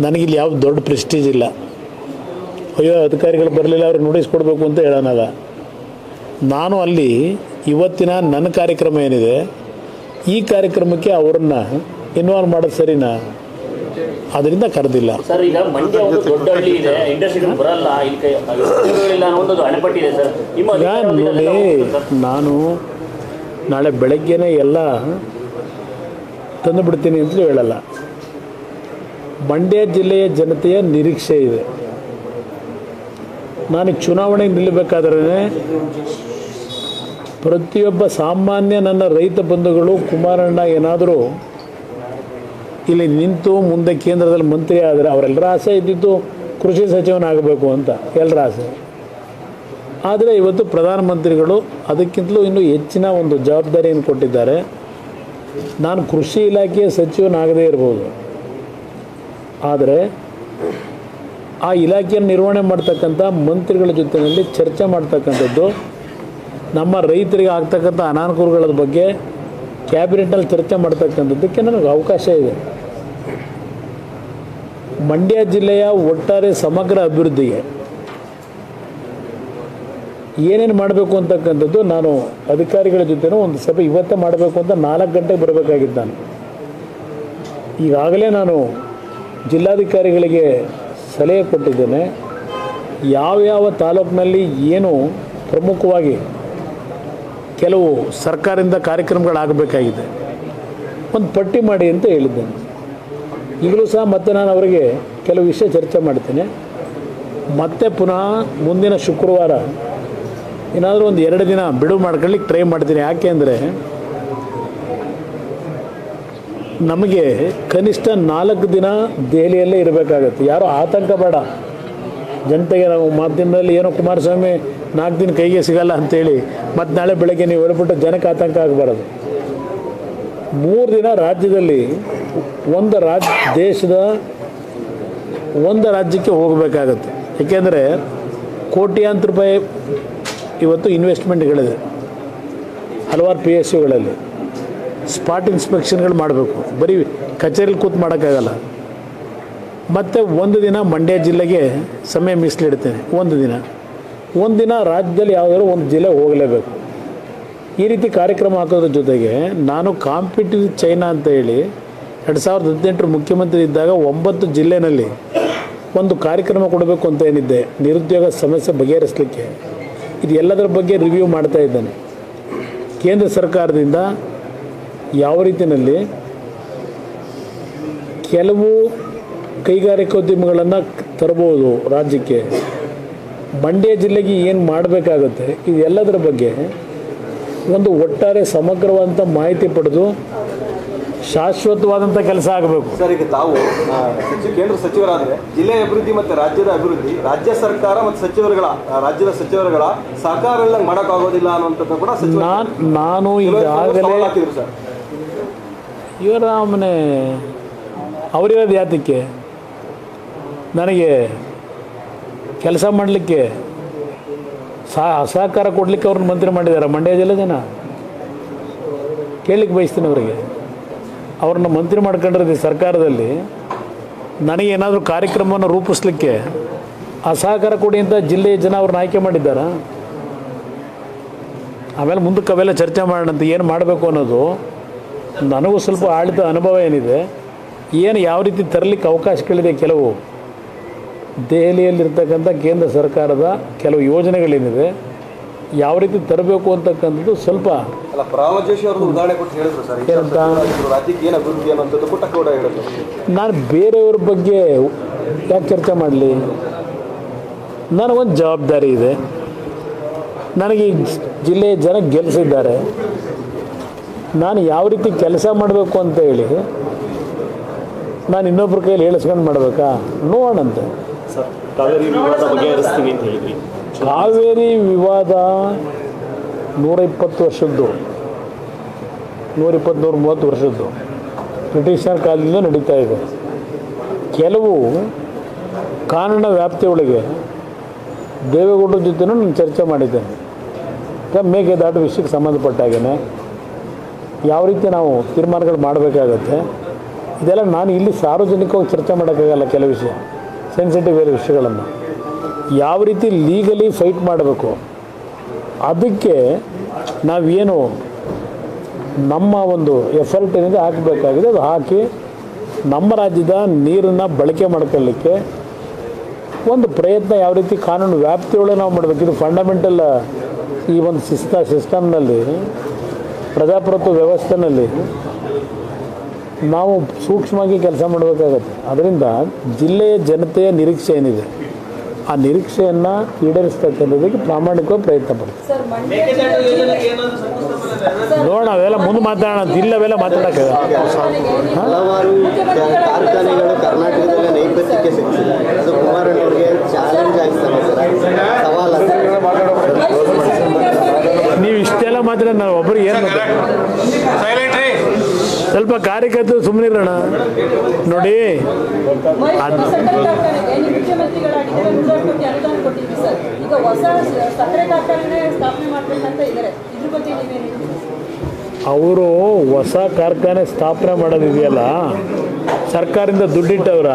ನನಗಿಲ್ಲಿ ಯಾವ ದೊಡ್ಡ ಪ್ರೆಸ್ಟೀಜ್ ಇಲ್ಲ. ಅಯ್ಯೋ ಅಧಿಕಾರಿಗಳು ಬರಲಿಲ್ಲ, ಅವ್ರಿಗೆ ನೋಟಿಸ್ ಕೊಡಬೇಕು ಅಂತ ಹೇಳೋಣಲ್ಲ. ನಾನು ಅಲ್ಲಿ ಇವತ್ತಿನ ನನ್ನ ಕಾರ್ಯಕ್ರಮ ಏನಿದೆ, ಈ ಕಾರ್ಯಕ್ರಮಕ್ಕೆ ಅವ್ರನ್ನ ಇನ್ವಾಲ್ವ್ ಮಾಡೋದು ಸರಿನಾ? ಅದರಿಂದ ಕರೆದಿಲ್ಲ. ಸರ್, ಈಗ ಮಂಡ್ಯ ಒಂದು ದೊಡ್ಡ ಹಳ್ಳಿ ಇದೆ, ಇಂಡಸ್ಟ್ರಿಗಳು ಬರಲ್ಲ, ಇಲ್ಲಿ ಉದ್ಯೋಗಗಳಿಲ್ಲ ಅನ್ನೋ ಒಂದು ಅಣೆಪಟ್ಟಿದೆ ಸರ್. ನಿಮ್ಮ ನೋಡಿ, ನಾನು ನಾಳೆ ಬೆಳಗ್ಗೆನೇ ಎಲ್ಲ ತಂದುಬಿಡ್ತೀನಿ ಅಂತಲೂ ಹೇಳಲ್ಲ. ಮಂಡ್ಯ ಜಿಲ್ಲೆಯ ಜನತೆಯ ನಿರೀಕ್ಷೆ ಇದೆ. ನಾನು ಚುನಾವಣೆಗೆ ನಿಲ್ಲಬೇಕಾದ್ರೆ ಪ್ರತಿಯೊಬ್ಬ ಸಾಮಾನ್ಯ ನನ್ನ ರೈತ ಬಂಧುಗಳು ಕುಮಾರಣ್ಣ ಏನಾದರೂ ಇಲ್ಲಿ ನಿಂತು ಮುಂದೆ ಕೇಂದ್ರದಲ್ಲಿ ಮಂತ್ರಿ ಆದರೆ ಅವರೆಲ್ಲರ ಆಸೆ ಇದ್ದಿದ್ದು ಕೃಷಿ ಸಚಿವನಾಗಬೇಕು ಅಂತ ಎಲ್ಲರ ಆಸೆ. ಆದರೆ ಇವತ್ತು ಪ್ರಧಾನಮಂತ್ರಿಗಳು ಅದಕ್ಕಿಂತಲೂ ಇನ್ನೂ ಹೆಚ್ಚಿನ ಒಂದು ಜವಾಬ್ದಾರಿಯನ್ನು ಕೊಟ್ಟಿದ್ದಾರೆ. ನಾನು ಕೃಷಿ ಇಲಾಖೆಯ ಸಚಿವನಾಗದೇ ಇರ್ಬೋದು, ಆದರೆ ಆ ಇಲಾಖೆಯನ್ನು ನಿರ್ವಹಣೆ ಮಾಡ್ತಕ್ಕಂಥ ಮಂತ್ರಿಗಳ ಜೊತೆಯಲ್ಲಿ ಚರ್ಚೆ ಮಾಡ್ತಕ್ಕಂಥದ್ದು, ನಮ್ಮ ರೈತರಿಗೆ ಆಗ್ತಕ್ಕಂಥ ಅನಾನುಕೂಲಗಳ ಬಗ್ಗೆ ಕ್ಯಾಬಿನೆಟ್ನಲ್ಲಿ ಚರ್ಚೆ ಮಾಡ್ತಕ್ಕಂಥದ್ದಕ್ಕೆ ನನಗೆ ಅವಕಾಶ ಇದೆ. ಮಂಡ್ಯ ಜಿಲ್ಲೆಯ ಒಟ್ಟಾರೆ ಸಮಗ್ರ ಅಭಿವೃದ್ಧಿಗೆ ಏನೇನು ಮಾಡಬೇಕು ಅಂತಕ್ಕಂಥದ್ದು ನಾನು ಅಧಿಕಾರಿಗಳ ಜೊತೆನೂ ಒಂದು ಸಭೆ ಇವತ್ತೇ ಮಾಡಬೇಕು ಅಂತ 4 ಗಂಟೆಗೆ ಬರಬೇಕಾಗಿದ್ದು ನಾನು. ಈಗಾಗಲೇ ನಾನು ಜಿಲ್ಲಾಧಿಕಾರಿಗಳಿಗೆ ಸಲಹೆ ಕೊಟ್ಟಿದ್ದೇನೆ. ಯಾವ್ಯಾವ ತಾಲೂಕಿನಲ್ಲಿ ಏನು ಪ್ರಮುಖವಾಗಿ ಕೆಲವು ಸರ್ಕಾರದಿಂದ ಕಾರ್ಯಕ್ರಮಗಳಾಗಬೇಕಾಗಿದೆ ಒಂದು ಪಟ್ಟಿ ಮಾಡಿ ಅಂತ ಹೇಳಿದ್ದೇನೆ. ಈಗಲೂ ಸಹ ಮತ್ತೆ ನಾನು ಅವರಿಗೆ ಕೆಲವು ವಿಷಯ ಚರ್ಚೆ ಮಾಡ್ತೇನೆ. ಮತ್ತೆ ಪುನಃ ಮುಂದಿನ ಶುಕ್ರವಾರ ಏನಾದರೂ ಒಂದು 2 ದಿನ ಬಿಡುವು ಮಾಡ್ಕೊಳ್ಳಿಕ್ಕೆ ಟ್ರೈ ಮಾಡ್ತೀನಿ. ಯಾಕೆ ಅಂದರೆ ನಮಗೆ ಕನಿಷ್ಠ 4 ದಿನ ದೆಹಲಿಯಲ್ಲೇ ಇರಬೇಕಾಗತ್ತೆ. ಯಾರೋ ಆತಂಕ ಬೇಡ ಜನತೆಗೆ. ನಾವು ಮಾಧ್ಯಮದಲ್ಲಿ ಏನೋ ಕುಮಾರಸ್ವಾಮಿ 4 ದಿನ ಕೈಗೆ ಸಿಗಲ್ಲ ಅಂಥೇಳಿ ಮತ್ತು ನಾಳೆ ಬೆಳಗ್ಗೆ ನೀವು ಹೇಳ್ಬಿಟ್ಟು ಜನಕ್ಕೆ ಆತಂಕ ಆಗಬಾರದು. 3 ದಿನ ರಾಜ್ಯದಲ್ಲಿ ದೇಶದ ಒಂದು ರಾಜ್ಯಕ್ಕೆ ಹೋಗಬೇಕಾಗತ್ತೆ. ಏಕೆಂದರೆ ಕೋಟ್ಯಾಂತರ ರೂಪಾಯಿ ಇವತ್ತು ಇನ್ವೆಸ್ಟ್ಮೆಂಟ್ಗಳಿದೆ ಹಲವಾರು PSUಗಳಲ್ಲಿ. ಸ್ಪಾಟ್ ಇನ್ಸ್ಪೆಕ್ಷನ್ಗಳು ಮಾಡಬೇಕು, ಬರೀ ಕಚೇರಿಲಿ ಕೂತು ಮಾಡೋಕ್ಕಾಗಲ್ಲ. ಮತ್ತು 1 ದಿನ ಮಂಡ್ಯ ಜಿಲ್ಲೆಗೆ ಸಮಯ ಮೀಸಲಿಡ್ತೇನೆ. 1 ದಿನ ರಾಜ್ಯದಲ್ಲಿ ಯಾವುದಾದ್ರು ಒಂದು ಜಿಲ್ಲೆ ಹೋಗಲೇಬೇಕು. ಈ ರೀತಿ ಕಾರ್ಯಕ್ರಮ ಹಾಕೋದ್ರ ಜೊತೆಗೆ ನಾನು ಕಾಂಪಿಟಿವ್ ಚೈನಾ ಅಂತ ಹೇಳಿ 2018 ಮುಖ್ಯಮಂತ್ರಿ ಇದ್ದಾಗ 9 ಜಿಲ್ಲೆಯಲ್ಲಿ ಒಂದು ಕಾರ್ಯಕ್ರಮ ಕೊಡಬೇಕು ಅಂತ ಏನಿದ್ದೆ, ನಿರುದ್ಯೋಗ ಸಮಸ್ಯೆ ಬಗೆಹರಿಸಲಿಕ್ಕೆ. ಇದು ಎಲ್ಲದರ ಬಗ್ಗೆ ರಿವ್ಯೂ ಮಾಡ್ತಾ ಇದ್ದೇನೆ. ಕೇಂದ್ರ ಸರ್ಕಾರದಿಂದ ಯಾವ ರೀತಿಯಲ್ಲಿ ಕೆಲವು ಕೈಗಾರಿಕೋದ್ಯಮಗಳನ್ನು ತರಬಹುದು ರಾಜ್ಯಕ್ಕೆ, ಮಂಡ್ಯ ಜಿಲ್ಲೆಗೆ ಏನು ಮಾಡಬೇಕಾಗುತ್ತೆ, ಇದೆಲ್ಲದರ ಬಗ್ಗೆ ಒಂದು ಒಟ್ಟಾರೆ ಸಮಗ್ರವಾದಂಥ ಮಾಹಿತಿ ಪಡೆದು ಶಾಶ್ವತವಾದಂಥ ಕೆಲಸ ಆಗಬೇಕು. ಸರ್, ಈಗ ತಾವು ಕೇಂದ್ರ ಸಚಿವರಾದರೆ ಜಿಲ್ಲೆಯ ಅಭಿವೃದ್ಧಿ ಮತ್ತು ರಾಜ್ಯದ ಅಭಿವೃದ್ಧಿ ರಾಜ್ಯ ಸರ್ಕಾರ ಮತ್ತು ರಾಜ್ಯದ ಸಚಿವರುಗಳ ಸಹಕಾರ ಮಾಡೋಕ್ಕಾಗೋದಿಲ್ಲ ಅನ್ನುವಂಥದ್ದು ಕೂಡ ನಾನು ಈಗಾಗಲೇ ಇವರ ಮನೆ ಅವರಿರೋದು ಯಾತಕ್ಕೆ ನನಗೆ ಕೆಲಸ ಮಾಡಲಿಕ್ಕೆ ಸಹಕಾರ ಕೊಡಲಿಕ್ಕೆ ಅವ್ರನ್ನ ಮಂತ್ರಿ ಮಾಡಿದ್ದಾರೆ. ಮಂಡ್ಯ ಜಿಲ್ಲೆ ಜನ ಕೇಳಲಿಕ್ಕೆ ಬಯಸ್ತೀನಿ ಅವರಿಗೆ. ಅವ್ರನ್ನ ಮಂತ್ರಿ ಮಾಡ್ಕೊಂಡಿರೋದು ಸರ್ಕಾರದಲ್ಲಿ ನನಗೇನಾದರೂ ಕಾರ್ಯಕ್ರಮವನ್ನು ರೂಪಿಸ್ಲಿಕ್ಕೆ ಆ ಸಹಕಾರ ಕೊಡಿ ಅಂತ ಜಿಲ್ಲೆಯ ಜನ ಅವ್ರನ್ನ ಆಯ್ಕೆ ಮಾಡಿದ್ದಾರಾ? ಆಮೇಲೆ ಮುಂದಕ್ಕೆ ಅವೆಲ್ಲ ಚರ್ಚೆ ಮಾಡೋಣಂತ ಏನು ಮಾಡಬೇಕು ಅನ್ನೋದು ನನಗೂ ಸ್ವಲ್ಪ ಆಳಿದ ಅನುಭವ ಏನಿದೆ, ಏನು ಯಾವ ರೀತಿ ತರಲಿಕ್ಕೆ ಅವಕಾಶಗಳಿದೆ. ಕೆಲವು ದೆಹಲಿಯಲ್ಲಿರ್ತಕ್ಕಂಥ ಕೇಂದ್ರ ಸರ್ಕಾರದ ಕೆಲವು ಯೋಜನೆಗಳೇನಿದೆ ಯಾವ ರೀತಿ ತರಬೇಕು ಅಂತಕ್ಕಂಥದ್ದು ಸ್ವಲ್ಪ ಉದಾಹರಣೆ ಕೊಟ್ಟು ಹೇಳಿದ್ರು ಸರ್. ರಾಜ್ಯಕ್ಕೆ ಏನು ಅಭಿವೃದ್ಧಿ ಅನ್ನೋಂಥದ್ದು ಕೂಡ ಹೇಳಿದ್ರು. ನಾನು ಬೇರೆಯವ್ರ ಬಗ್ಗೆ ಯಾಕೆ ಚರ್ಚೆ ಮಾಡಲಿ? ನನಗೊಂದು ಜವಾಬ್ದಾರಿ ಇದೆ. ನನಗೆ ಈ ಜಿಲ್ಲೆಯ ಜನ ಗೆಲ್ಲಿಸಿದ್ದಾರೆ. ನಾನು ಯಾವ ರೀತಿ ಕೆಲಸ ಮಾಡಬೇಕು ಅಂತ ಹೇಳಿ ನಾನು ಇನ್ನೊಬ್ಬರ ಕೈಯಲ್ಲಿ ಹೇಳಿಸ್ಕೊಂಡು ಮಾಡಬೇಕಾ? ನೋಡೋಣಂತೆ. ಸರ್, ಕಾವೇರಿ ವಿವಾದ ಬಗೆಹರಿಸ್ತೀವಿ ಅಂತ ಹೇಳಿದ್ವಿ. ಕಾವೇರಿ ವಿವಾದ 120 ವರ್ಷದ್ದು, 120-130 ವರ್ಷದ್ದು ಬ್ರಿಟಿಷರ ಕಾಲದಿಂದ ನಡೀತಾ ಇದೆ. ಕೆಲವು ಕಾನೂನಿನ ವ್ಯಾಪ್ತಿಯೊಳಗೆ ದೇವೇಗೌಡರ ಜೊತೆನೂ ನಾನು ಚರ್ಚೆ ಮಾಡಿದ್ದೇನೆ. ಮೇಕೆದಾಟು ವಿಷಯಕ್ಕೆ ಸಂಬಂಧಪಟ್ಟಾಗೇ ಯಾವ ರೀತಿ ನಾವು ತೀರ್ಮಾನಗಳು ಮಾಡಬೇಕಾಗತ್ತೆ, ಇದೆಲ್ಲ ನಾನು ಇಲ್ಲಿ ಸಾರ್ವಜನಿಕವಾಗಿ ಚರ್ಚೆ ಮಾಡೋಕ್ಕಾಗಲ್ಲ. ಕೆಲವು ವಿಷಯ ಸೆನ್ಸಿಟಿವ್ ವಿಷಯಗಳನ್ನು ಯಾವ ರೀತಿ ಲೀಗಲಿ ಫೈಟ್ ಮಾಡಬೇಕು, ಅದಕ್ಕೆ ನಾವೇನು ನಮ್ಮ ಒಂದು ಎಫರ್ಟ್ ಏನಿದೆ ಹಾಕಬೇಕಾಗಿದೆ, ಅದು ಹಾಕಿ ನಮ್ಮ ರಾಜ್ಯದ ನೀರನ್ನು ಬಳಕೆ ಮಾಡ್ಕೊಳ್ಳಿಕ್ಕೆ ಒಂದು ಪ್ರಯತ್ನ ಯಾವ ರೀತಿ ಕಾನೂನು ವ್ಯಾಪ್ತಿಯೊಳಗೆ ನಾವು ಮಾಡಬೇಕು. ಇದು ಫಂಡಮೆಂಟಲ್ ಈ ಒಂದು ಸಿಸ್ಟಮ್ನಲ್ಲಿ, ಪ್ರಜಾಪ್ರಭುತ್ವ ವ್ಯವಸ್ಥೆಯಲ್ಲಿ ನಾವು ಸೂಕ್ಷ್ಮವಾಗಿ ಕೆಲಸ ಮಾಡಬೇಕಾಗತ್ತೆ. ಅದರಿಂದ ಜಿಲ್ಲೆಯ ಜನತೆಯ ನಿರೀಕ್ಷೆ ಏನಿದೆ ಆ ನಿರೀಕ್ಷೆಯನ್ನು ಈಡೇರಿಸ್ತಕ್ಕಂಥದ್ದಕ್ಕೆ ಪ್ರಾಮಾಣಿಕವಾಗಿ ಪ್ರಯತ್ನ ಪಡ್ತೀವಿ. ನೋಡೋಣ, ಅವೆಲ್ಲ ಮುಂದೆ ಮಾತಾಡೋಣ, ಇಲ್ಲವೆಲ್ಲ ಮಾತಾಡೋಕ್ಕಾಗಲ್ಲ. ಹಲವಾರು ಕಾರ್ಖಾನೆಗಳು ಕರ್ನಾಟಕದಲ್ಲಿ ನೈಪಥ್ಯಕ್ಕೆ ಸಿಗ್ತಿದೆ. ಅದು ಕುಮಾರಣ್ಣವ್ರಿಗೆ ಚಾಲೆಂಜ್ ಆಗ್ತದೆ ಸರ್, ಸವಾಲು. ನೀವು ಇಷ್ಟೆಲ್ಲ ಮಾತ್ರ ನಾವು ಒಬ್ಬರಿಗೆ ಏನು ಸ್ವಲ್ಪ ಕಾರ್ಯಕರ್ತರು ಸುಮ್ಮನೆ ಇರೋಣ. ನೋಡಿ ಅದು ಅವರು ಹೊಸ ಕಾರ್ಖಾನೆ ಸ್ಥಾಪನೆ ಮಾಡೋದಿದೆಯಲ್ಲ, ಸರ್ಕಾರದಿಂದ ದುಡ್ಡಿಟ್ಟವ್ರ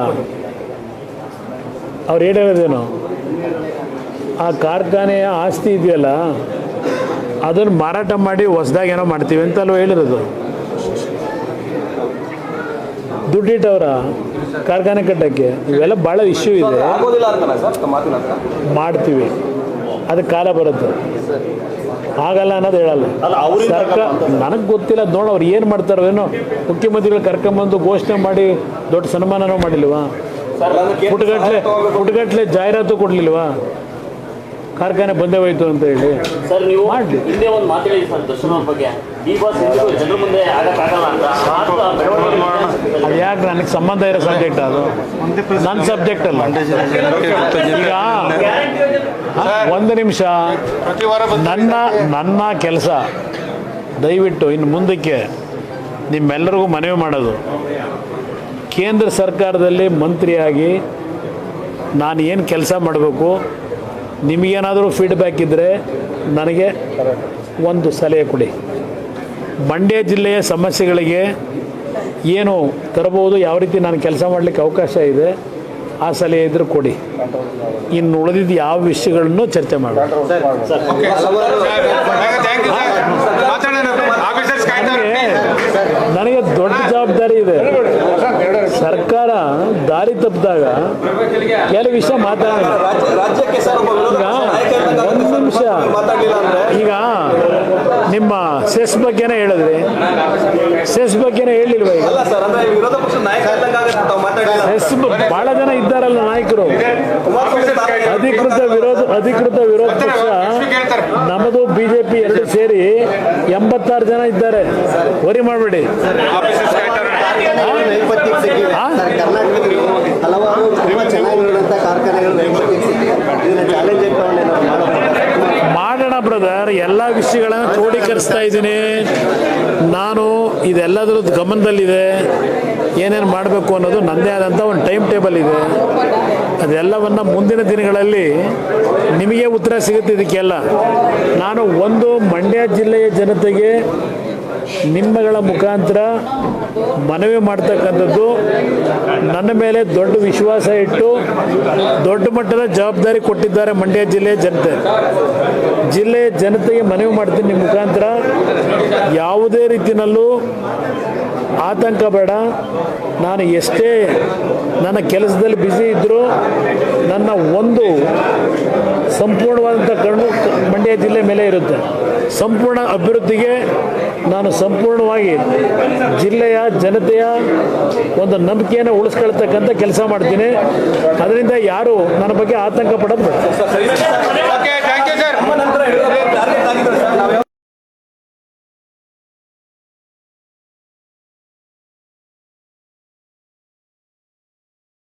ಅವ್ರು ಹೇಳಿರೋದೇನು, ಆ ಕಾರ್ಖಾನೆಯ ಆಸ್ತಿ ಇದೆಯಲ್ಲ ಅದನ್ನು ಮಾರಾಟ ಮಾಡಿ ಹೊಸದಾಗಿ ಏನೋ ಮಾಡ್ತೀವಿ ಅಂತ ಅಲ್ವ ಹೇಳಿರೋದು. ದುಡ್ಡಿಟ್ಟವ್ರ ಕಾರ್ಖಾನೆ ಕಟ್ಟಕ್ಕೆ. ಇವೆಲ್ಲ ಭಾಳ ಇಶ್ಯೂ ಇದೆ. ಆಗೋದಿಲ್ಲ ಅಂತಾನೆ ಸರ್ ಮಾತಿನ ಹತ್ರ? ಮಾಡ್ತೀವಿ, ಅದಕ್ಕೆ ಕಾಲ ಬರುತ್ತೆ. ಆಗಲ್ಲ ಅನ್ನೋದು ಹೇಳಲ್ಲ ಸರ್ಕಾರ. ನನಗೆ ಗೊತ್ತಿಲ್ಲ, ನೋಡು ಅವ್ರು ಏನು ಮಾಡ್ತಾರೋ ಏನೋ. ಮುಖ್ಯಮಂತ್ರಿಗಳು ಕರ್ಕೊಂಬಂದು ಘೋಷಣೆ ಮಾಡಿ ದೊಡ್ಡ ಸನ್ಮಾನನೂ ಮಾಡಿಲ್ವಾ? ಪುಟ್ಗಟ್ಲೆ ಜಾಹೀರಾತು ಕೊಡಲಿಲ್ವಾ ಕಾರ್ಖಾನೆ ಬಂದೇ ಹೋಯ್ತು ಅಂತ ಹೇಳಿ? ಸರ್ ನೀವು ಹಿಂದೆ ಒಂದು ಮಾತಾಡಿ ಸರ್, ದರ್ಶನ್ ಅವ್ರ ಬಗ್ಗೆ ಜನರ ಮುಂದೆ ಆಗಕ್ಕಾಗಲ್ಲ ಅಂತ. ಅದು ಯಾಕೆ ನನಗೆ ಸಂಬಂಧ ಇರೋ ಸಬ್ಜೆಕ್ಟ್, ಅದು ನನ್ನ ಸಬ್ಜೆಕ್ಟ್ ಅಲ್ಲ. ಈಗ ಒಂದು ನಿಮಿಷ, ನನ್ನ ಕೆಲಸ ದಯವಿಟ್ಟು ಇನ್ನು ಮುಂದಕ್ಕೆ ನಿಮ್ಮೆಲ್ಲರಿಗೂ ಮನವಿ ಮಾಡೋದು, ಕೇಂದ್ರ ಸರ್ಕಾರದಲ್ಲಿ ಮಂತ್ರಿಯಾಗಿ ನಾನು ಏನು ಕೆಲಸ ಮಾಡಬೇಕು, ನಿಮಗೇನಾದರೂ ಫೀಡ್ಬ್ಯಾಕ್ ಇದ್ದರೆ ನನಗೆ ಒಂದು ಸಲಹೆ ಕೊಡಿ. ಮಂಡ್ಯ ಜಿಲ್ಲೆಯ ಸಮಸ್ಯೆಗಳಿಗೆ ಏನು ತರಬಹುದು, ಯಾವ ರೀತಿ ನಾನು ಕೆಲಸ ಮಾಡಲಿಕ್ಕೆ ಅವಕಾಶ ಇದೆ, ಆ ಸಲಹೆ ಇದ್ದರೂ ಕೊಡಿ. ಇನ್ನು ಉಳಿದಿದ್ದು ಯಾವ ವಿಷಯಗಳನ್ನು ಚರ್ಚೆ ಮಾಡೋಣ. ನನಗೆ ದೊಡ್ಡ ಜವಾಬ್ದಾರಿ ಇದೆ. ಸರ್ಕಾರ ದಾರಿ ತಪ್ಪಿದಾಗ ಕೆಲವು ವಿಷಯ ಮಾತಾಡೋಣ. ಒಂದು ನಿಮಿಷ, ಈಗ ನಿಮ್ಮ ಸೆಸ್ ಬಗ್ಗೆನೇ ಹೇಳಿದ್ರಿ, ಸೆಸ್ ಬಗ್ಗೆನೇ ಹೇಳಿಲ್ವ? ಈಗ ಸೆಸ್ ಭಾಳ ಜನ ಇದ್ದಾರಲ್ಲ ನಾಯಕರು, ಅಧಿಕೃತ ವಿರೋಧ ಪಕ್ಷ ನಮ್ಮದು BJP ಎರಡು ಸೇರಿ 86 ಜನ ಇದ್ದಾರೆ. ವರಿ ಮಾಡಬೇಡಿ. ಹಲವಾರು ತುಂಬಾ ಚೆನ್ನಾಗಿರುವಂತ ಕಾರ್ಖಾನೆಗಳು ಮಾಡೋಣ ಬ್ರದರ್. ಎಲ್ಲ ವಿಷಯಗಳನ್ನು ಕ್ರೋಢೀಕರಿಸ್ತಾ ಇದ್ದೀನಿ ನಾನು. ಇದೆಲ್ಲದ್ರದ್ದು ಗಮನದಲ್ಲಿದೆ. ಏನೇನು ಮಾಡಬೇಕು ಅನ್ನೋದು ನನ್ನದೇ ಆದಂಥ ಒಂದು ಟೈಮ್ ಟೇಬಲ್ ಇದೆ. ಅದೆಲ್ಲವನ್ನು ಮುಂದಿನ ದಿನಗಳಲ್ಲಿ ನಿಮಗೆ ಉತ್ತರ ಸಿಗುತ್ತೆ. ಇದಕ್ಕೆಲ್ಲ ನಾನು ಒಂದು ಮಂಡ್ಯ ಜಿಲ್ಲೆಯ ಜನತೆಗೆ ನಿಮ್ಮಗಳ ಮುಖಾಂತರ ಮನವಿ ಮಾಡ್ತಕ್ಕಂಥದ್ದು, ನನ್ನ ಮೇಲೆ ದೊಡ್ಡ ವಿಶ್ವಾಸ ಇಟ್ಟು ದೊಡ್ಡ ಮಟ್ಟದ ಜವಾಬ್ದಾರಿ ಕೊಟ್ಟಿದ್ದಾರೆ ಮಂಡ್ಯ ಜಿಲ್ಲೆಯ ಜನತೆ. ಜಿಲ್ಲೆಯ ಜನತೆಗೆ ಮನವಿ ಮಾಡ್ತೀನಿ, ನಿಮ್ಮ ಮುಖಾಂತರ ಯಾವುದೇ ರೀತಿಯಲ್ಲೂ ಆತಂಕ ಬೇಡ. ನಾನು ಎಷ್ಟೇ ನನ್ನ ಕೆಲಸದಲ್ಲಿ ಬ್ಯುಸಿ ಇದ್ದರೂ ನನ್ನ ಒಂದು ಸಂಪೂರ್ಣವಾದಂಥ ಕಣ್ಣು ಮಂಡ್ಯ ಜಿಲ್ಲೆ ಮೇಲೆ ಇರುತ್ತೆ. ಸಂಪೂರ್ಣ ಅಭಿವೃದ್ಧಿಗೆ ನಾನು ಸಂಪೂರ್ಣವಾಗಿ ಜಿಲ್ಲೆಯ ಜನತೆಯ ಒಂದು ನಂಬಿಕೆಯನ್ನು ಉಳಿಸ್ಕೊಳ್ತಕ್ಕಂಥ ಕೆಲಸ ಮಾಡ್ತೀನಿ. ಅದರಿಂದ ಯಾರು ನನ್ನ ಬಗ್ಗೆ ಆತಂಕ ಪಡೋದು ಬೇಡ.